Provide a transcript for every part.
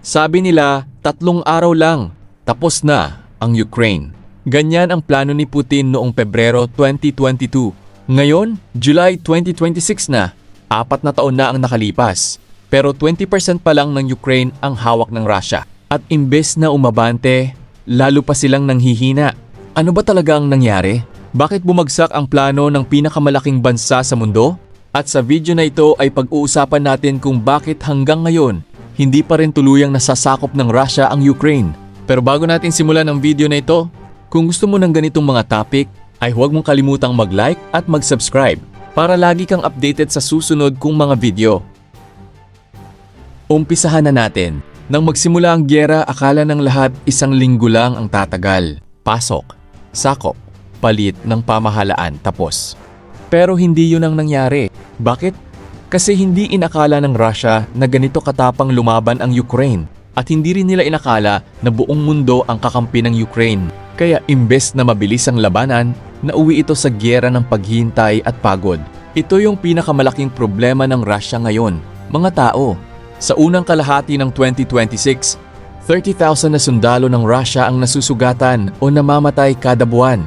Sabi nila, 3 araw lang, tapos na ang Ukraine. Ganyan ang plano ni Putin noong Pebrero 2022. Ngayon, July 2026 na, 4 na taon na ang nakalipas. Pero 20% pa lang ng Ukraine ang hawak ng Russia. At imbes na umabante, lalo pa silang nanghihina. Ano ba talaga ang nangyari? Bakit bumagsak ang plano ng pinakamalaking bansa sa mundo? At sa video na ito ay pag-uusapan natin kung bakit hanggang ngayon, hindi pa rin tuluyang nasasakop ng Russia ang Ukraine. Pero bago natin simulan ang video na ito, kung gusto mo ng ganitong mga topic, ay huwag mong kalimutang mag-like at mag-subscribe para lagi kang updated sa susunod kong mga video. Umpisahan na natin. Nang magsimula ang gyera, akala ng lahat 1 linggo lang ang tatagal. Pasok, sakop, palit ng pamahalaan tapos. Pero hindi yun ang nangyari. Bakit? Kasi hindi inakala ng Russia na ganito katapang lumaban ang Ukraine at hindi rin nila inakala na buong mundo ang kakampi ng Ukraine. Kaya imbes na mabilis ang labanan, nauwi ito sa gyera ng paghihintay at pagod. Ito yung pinakamalaki problema ng Russia ngayon, mga tao. Sa unang kalahati ng 2026, 30,000 na sundalo ng Russia ang nasusugatan o namamatay kada buwan.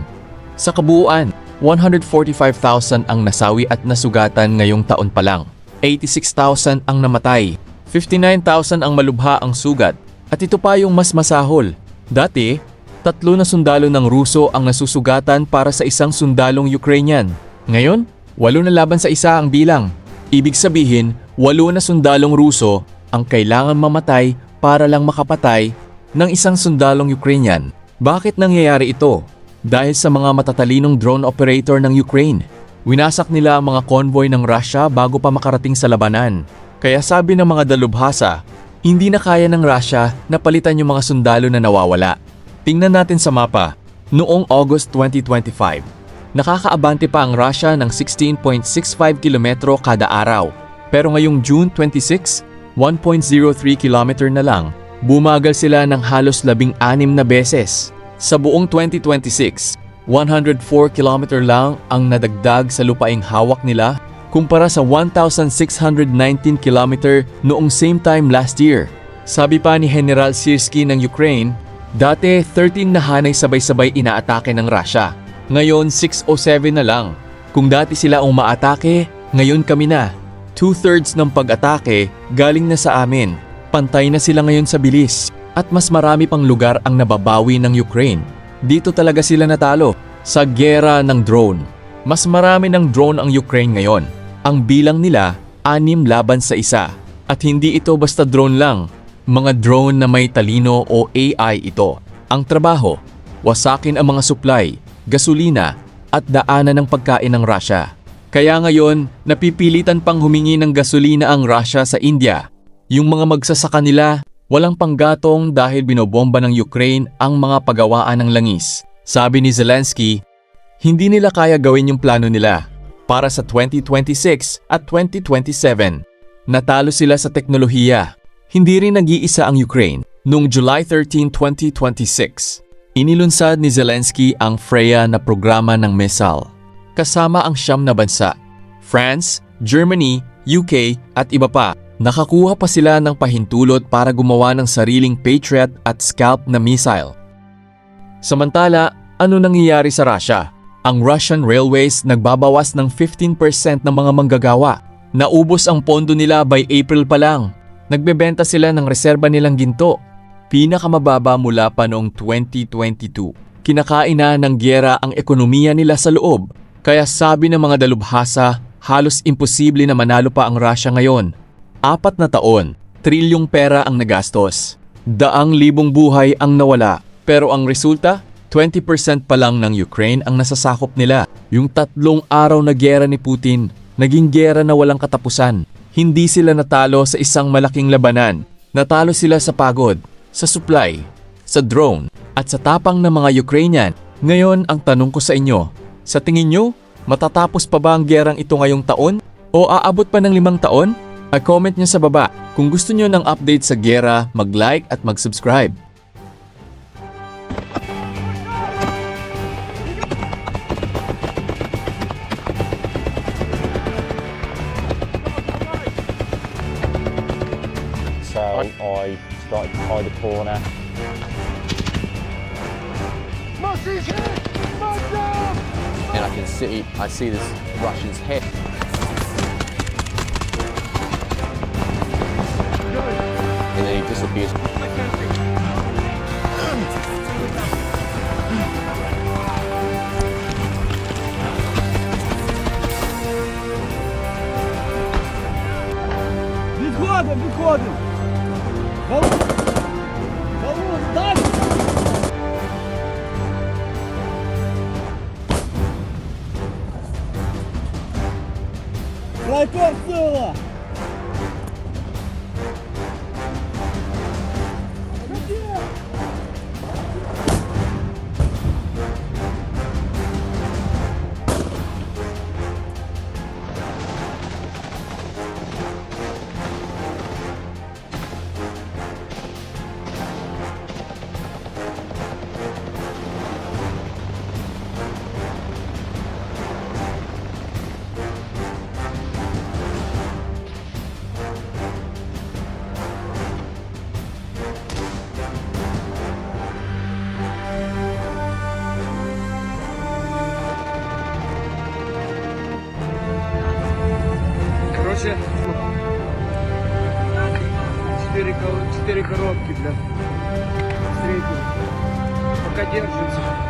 Sa kabuuan, 145,000 ang nasawi at nasugatan ngayong taon pa lang. 86,000 ang namatay, 59,000 ang malubha ang sugat. At ito pa yung mas masahol. Dati, 3 na sundalo ng Ruso ang nasusugatan para sa isang sundalong Ukrainian. Ngayon, 8 na laban sa isa ang bilang. Ibig sabihin, 8 na sundalong Ruso ang kailangan mamatay para lang makapatay ng isang sundalong Ukrainian. Bakit nangyayari ito? Dahil sa mga matatalinong drone operator ng Ukraine. Winasak nila ang mga convoy ng Russia bago pa makarating sa labanan. Kaya sabi ng mga dalubhasa, hindi na kaya ng Russia na palitan yung mga sundalo na nawawala. Tingnan natin sa mapa. Noong August 2025, nakakaabante pa ang Russia ng 16.65 kilometro kada araw. Pero ngayong June 26, 1.03 kilometer na lang, bumagal sila ng halos 16 na beses. Sa buong 2026, 104 kilometer lang ang nadagdag sa lupaing hawak nila kumpara sa 1,619 kilometer noong same time last year. Sabi pa ni General Syrskyi ng Ukraine, dati 13 na hanay sabay-sabay inaatake ng Russia. Ngayon 6 o 7 na lang. Kung dati sila ang umaatake, ngayon kami na. 2/3 ng pag-atake galing na sa amin. Pantay na sila ngayon sa bilis. At mas marami pang lugar ang nababawi ng Ukraine. Dito talaga sila natalo, sa gyera ng drone. Mas marami ng drone ang Ukraine ngayon. Ang bilang nila, 6 laban sa isa. At hindi ito basta drone lang. Mga drone na may talino o AI ito. Ang trabaho, wasakin ang mga supply, gasolina, at daanan ng pagkain ng Russia. Kaya ngayon, napipilitan pang humingi ng gasolina ang Russia sa India. Yung mga magsasaka nila, walang panggatong dahil binobomba ng Ukraine ang mga pagawaan ng langis. Sabi ni Zelensky, hindi nila kaya gawin yung plano nila para sa 2026 at 2027. Natalo sila sa teknolohiya. Hindi rin nag-iisa ang Ukraine. Noong July 13, 2026, inilunsad ni Zelensky ang Freya na programa ng missile. Kasama ang 9 na bansa, France, Germany, UK at iba pa. Nakakuha pa sila ng pahintulot para gumawa ng sariling Patriot at Scalp na missile. Samantala, ano nangyayari sa Russia? Ang Russian Railways nagbabawas ng 15% ng mga manggagawa. Naubos ang pondo nila by April pa lang. Nagbebenta sila ng reserba nilang ginto. Pinakamababa mula pa noong 2022. Kinakain na ng gyera ang ekonomiya nila sa loob. Kaya sabi ng mga dalubhasa, halos imposible na manalo pa ang Russia ngayon. 4 na taon, trilyong pera ang nagastos. Daang libong buhay ang nawala. Pero ang resulta, 20% pa lang ng Ukraine ang nasasakop nila. Yung 3 araw na gyera ni Putin, naging gyera na walang katapusan. Hindi sila natalo sa isang malaking labanan. Natalo sila sa pagod, sa supply, sa drone, at sa tapang ng mga Ukrainian. Ngayon ang tanong ko sa inyo, sa tingin nyo, matatapos pa ba ang gyerang ito ngayong taon? O aabot pa ng 5 taon? I-comment nyo sa baba. Kung gusto nyo ng update sa gyera, mag-like at mag-subscribe. Sal, oil, started to tie the corner. And I see this Russian's head. And then he disappears. Відходимо, відходимо! Балон, далі! Райком сила! Короче, 4 коробки для среднего. Пока держится.